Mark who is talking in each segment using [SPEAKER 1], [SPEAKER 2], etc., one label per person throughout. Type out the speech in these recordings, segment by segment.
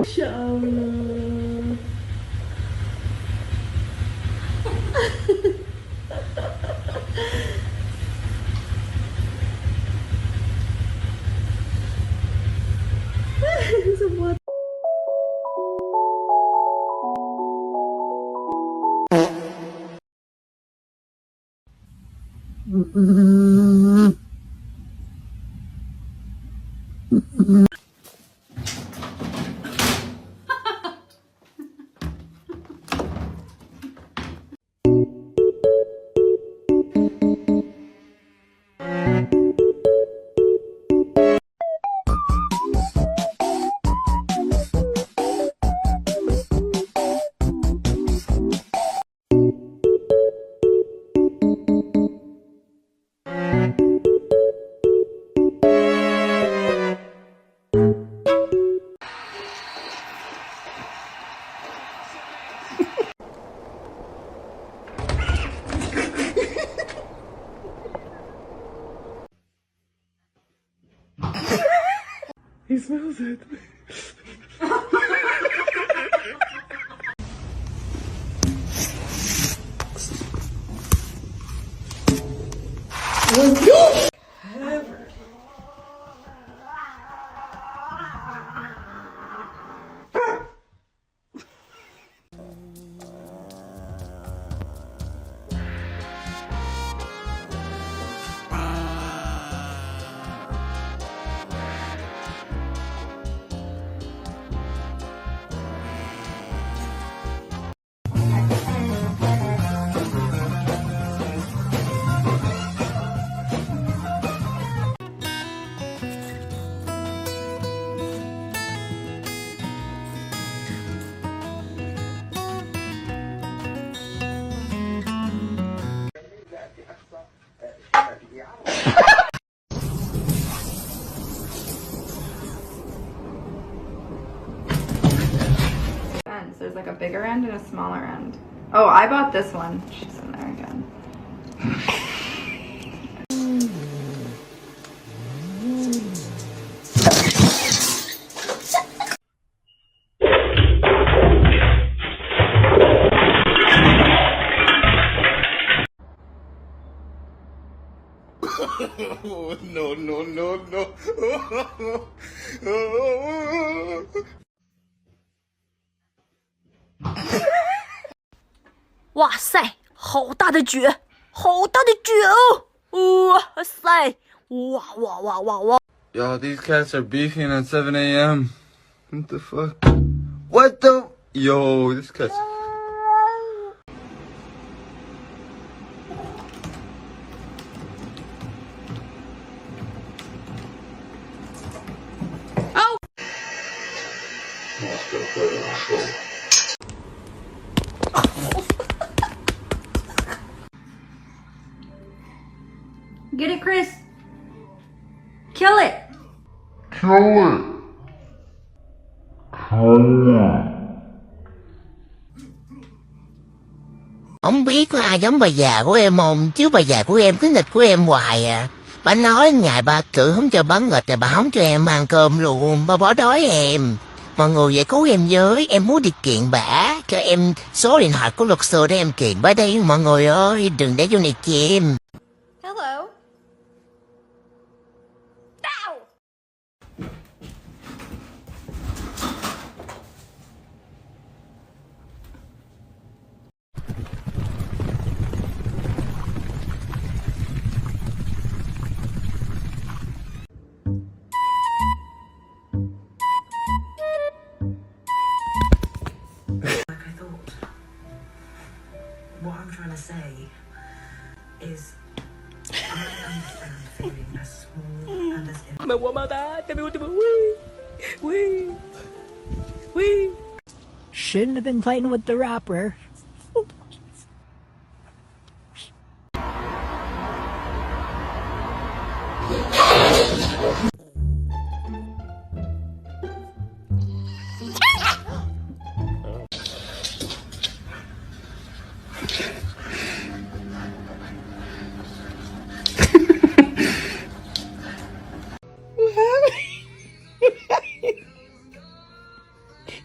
[SPEAKER 1] Masya Allah. Semua He smells it.
[SPEAKER 2] There's like a bigger end and a smaller end. Oh, I bought this one. She's in there again.
[SPEAKER 3] No, no, no, no.
[SPEAKER 4] 哇塞，好大的蹶，好大的蹶哦！哇塞，哇哇哇哇哇！
[SPEAKER 3] Yo, these cats are beefing at 7 a.m. What the fuck? What the? Yo, this cat's...
[SPEAKER 2] Get it, Chris. Kill it.
[SPEAKER 5] Không biết có ai giống bà già của em không, chứ bà già của em cứ nghịch của em hoài à. Bà nói ngày ba cự không cho bán nghịch rồi bà không cho em ăn cơm luôn, bà bỏ đói em. Mọi người vậy cứu em với, em muốn đi kiện bả, cho em số điện thoại của luật sư để em kiện bả đây mọi người ơi, đừng để vô này chìm.
[SPEAKER 2] Hello.
[SPEAKER 6] What I'm trying to say is I understand feeling as small and as
[SPEAKER 4] Me voy a matar, te me wee. Shouldn't have been playing with the wrapper.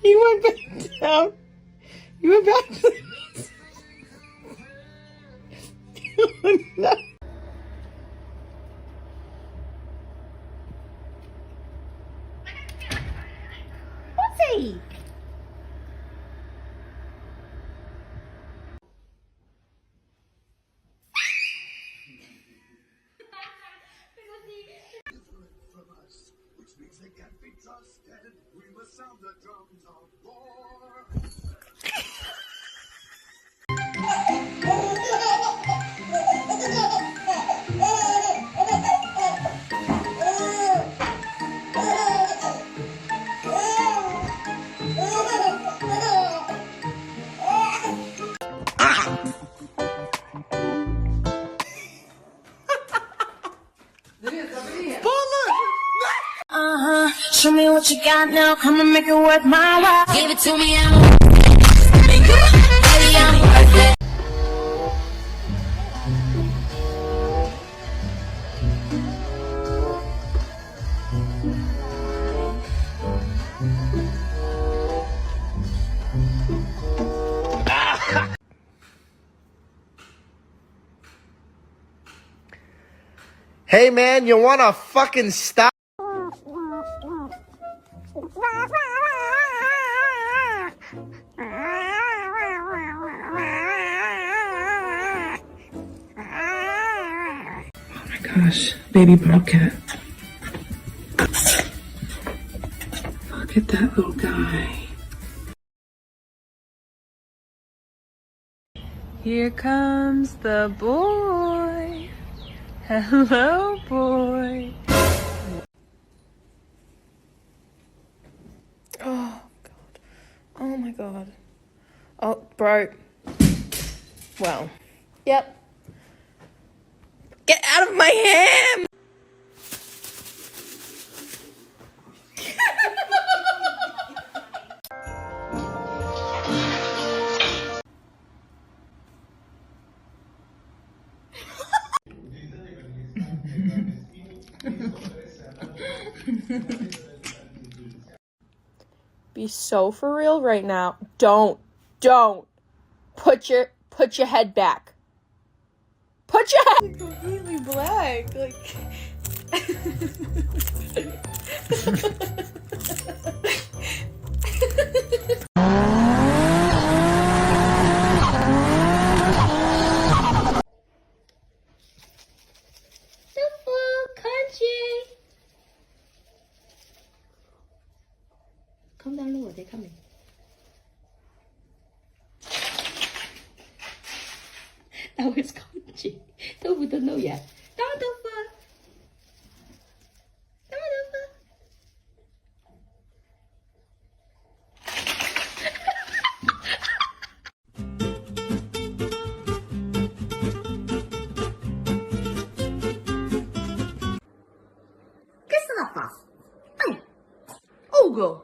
[SPEAKER 1] You went back down. You went back to no.
[SPEAKER 4] Pussy.
[SPEAKER 7] Show me what you got now, come and make it worth my while. Give it to me, baby, I'm worth it.
[SPEAKER 8] Hey man, you wanna fucking stop?
[SPEAKER 1] Oh my gosh, baby bobcat. Look at that little guy.
[SPEAKER 2] Here comes the boy. Hello, boy.
[SPEAKER 1] Oh god. Oh my god. Oh, bro. Well. Yep. Get out of my hand!
[SPEAKER 4] Be so for real right now. Don't put your head back. Put your head
[SPEAKER 1] Completely black. Like.
[SPEAKER 7] Come down lower, they're coming. Now it's country. Tofu don't know yet. Don't Tofu. Don't Tofu.
[SPEAKER 4] ¿Qué se la pasa? Ay, Hugo.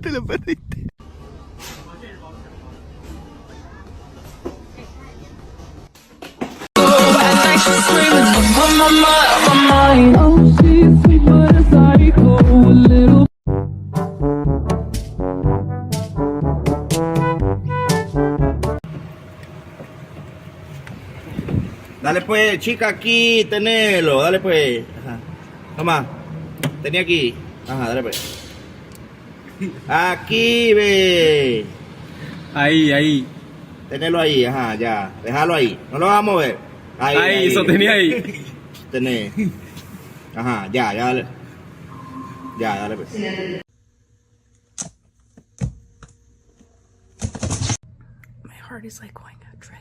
[SPEAKER 8] Te lo perdiste.
[SPEAKER 9] Dale pues, chica, aquí, tenelo, dale pues. Ajá. Toma, tenía aquí. Ajá, dale pues. Aquí, ve.
[SPEAKER 3] Ahí.
[SPEAKER 9] Tenelo ahí, ajá, ya. Déjalo ahí. No lo vas a mover. Ahí,
[SPEAKER 3] Eso tenía ahí.
[SPEAKER 9] Tené. Ajá, ya, dale. Ya, dale pues.
[SPEAKER 1] My heart is like going a tread.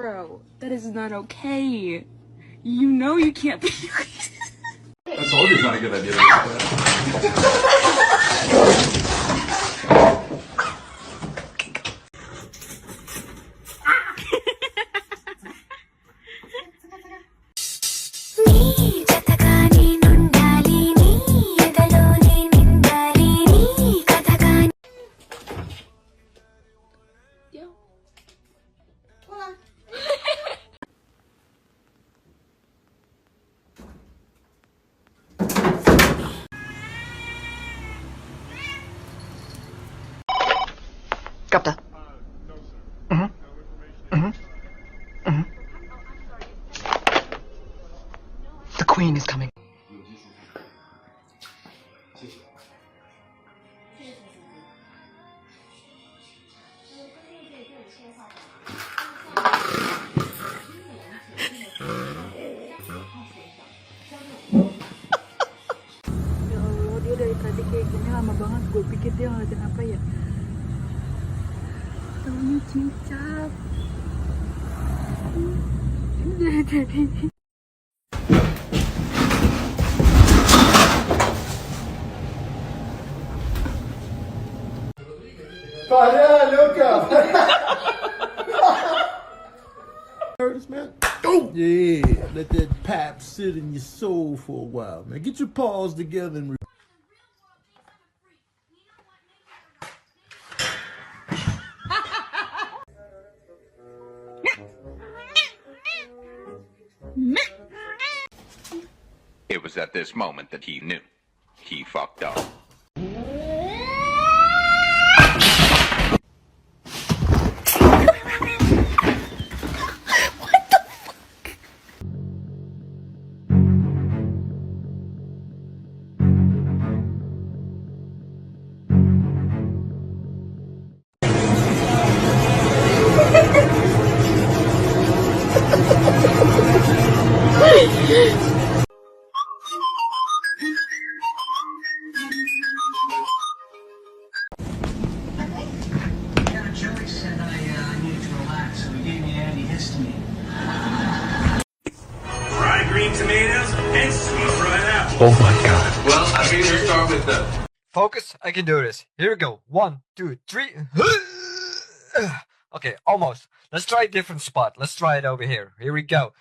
[SPEAKER 4] Bro, that is not okay. You know you can't be.
[SPEAKER 10] I told you it's not a good idea to do
[SPEAKER 8] Captain. The Queen is coming.
[SPEAKER 1] Ya Allah, dia dari tadi kayak gini lama banget. Gue pikir dia ngeliatin apa ya. Taunya cincang. Dari tadi.
[SPEAKER 11] Yeah, let that pap sit in your soul for a while, man. Get your paws together and
[SPEAKER 12] It was at this moment that he knew. He fucked up.
[SPEAKER 6] Joey said I needed to relax, so he gave me an antihistamine.
[SPEAKER 13] Fried green tomatoes and sweet fried apples.
[SPEAKER 10] Oh my god.
[SPEAKER 13] Well, I think we'll start with the...
[SPEAKER 8] Focus, I can do this. Here we go. 1, 2, 3. Okay, almost. Let's try a different spot. Let's try it over here. Here we go.